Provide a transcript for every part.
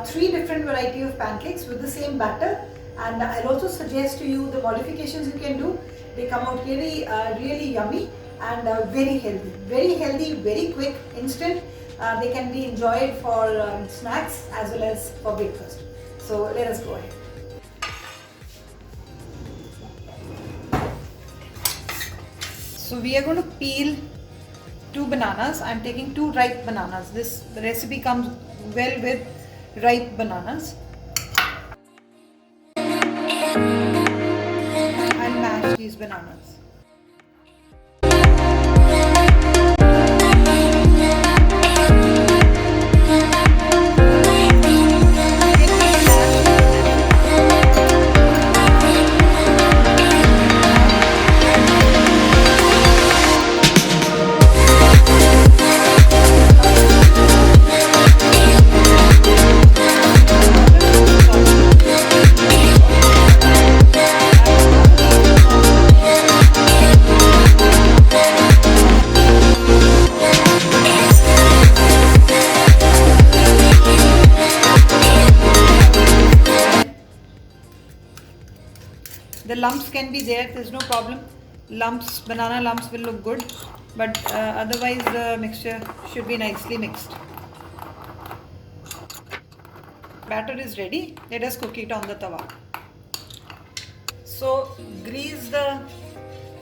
3 different variety of pancakes with the same batter, and I'll also suggest to you the modifications you can do. They come out really really yummy and very healthy, very quick, instant. They can be enjoyed for snacks as well as for breakfast. So let us go ahead. So we are going to peel 2 bananas. I'm taking 2 ripe bananas. This recipe comes well with ripe bananas. I'll mash these bananas. The lumps can be there's no problem. Banana lumps will look good, but otherwise the mixture should be nicely mixed. Batter is ready. Let us cook it on the tawa. So grease the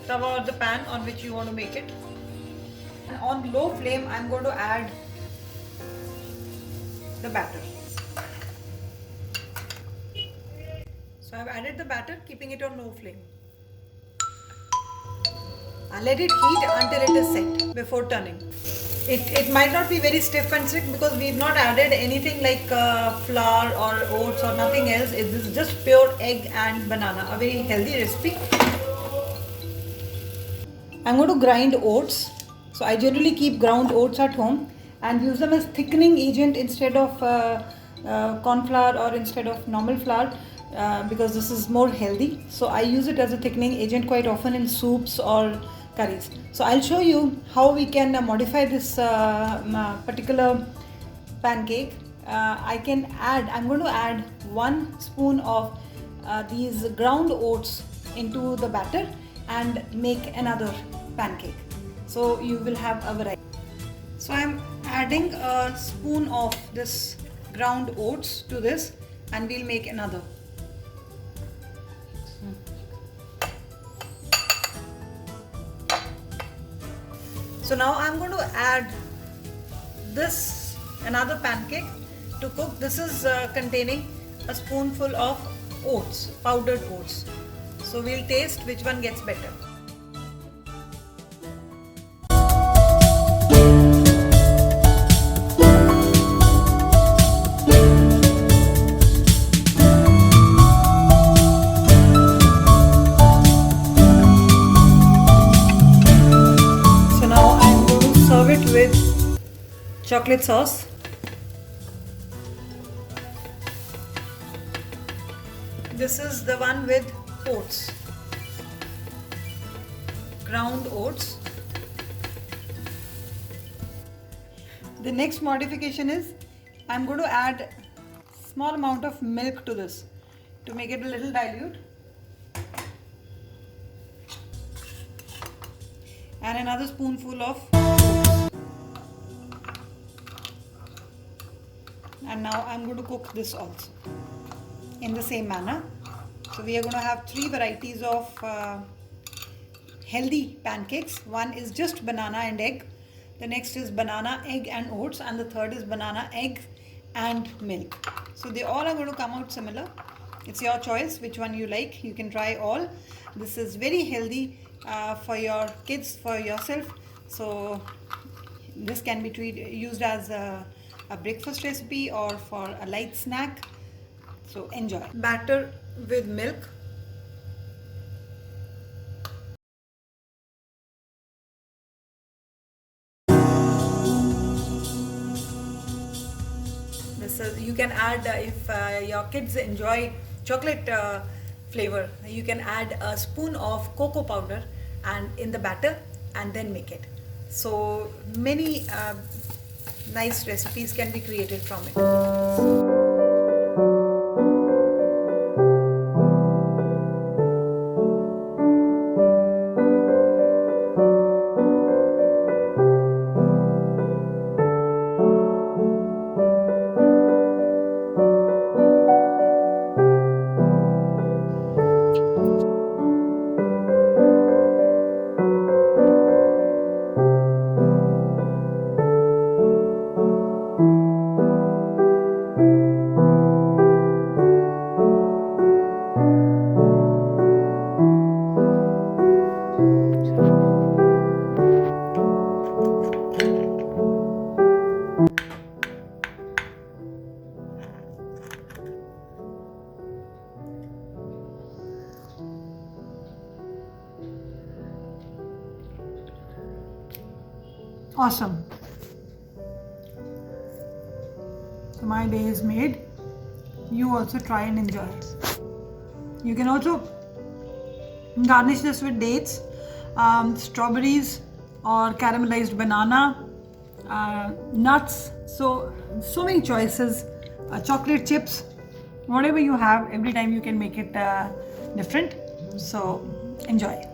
tawa or the pan on which you want to make it. And on low flame, I'm going to add the batter. So I've added the batter, keeping it on low flame. Let it heat until it is set before turning. It might not be very stiff and thick because we've not added anything like flour or oats or nothing else. This is just pure egg and banana, a very healthy recipe. I'm going to grind oats. So I generally keep ground oats at home and use them as thickening agent instead of corn flour or instead of normal flour. Because this is more healthy, so I use it as a thickening agent quite often in soups or curries. So I'll show you how we can modify this particular pancake. I'm going to add 1 spoon of these ground oats into the batter and make another pancake. So you will have a variety. So I'm adding a spoon of this ground oats to this, and we'll make another. So now I'm going to add another pancake to cook. This is containing a spoonful of oats, powdered oats. So we'll taste which one gets better. With chocolate sauce. This is the one with oats, ground oats. The next modification is I'm going to add small amount of milk to this to make it a little dilute, and another spoonful of oats. And now I'm going to cook this also in the same manner. So we are going to have 3 varieties of healthy pancakes. One is just banana and egg. The next is banana, egg and oats, and the third is banana, egg and milk. So they all are going to come out similar. It's your choice which one you like. You can try all. This is very healthy for your kids, for yourself. So this can be used as a breakfast recipe or for a light snack. So enjoy. Batter with milk. You can add, if your kids enjoy chocolate flavor, you can add a spoon of cocoa powder and in the batter and then make it. So many nice recipes can be created from it. Awesome. So my day is made. You also try and enjoy it. You can also garnish this with dates, strawberries, or caramelized banana, nuts. So many choices. Chocolate chips, whatever you have. Every time you can make it different. So enjoy.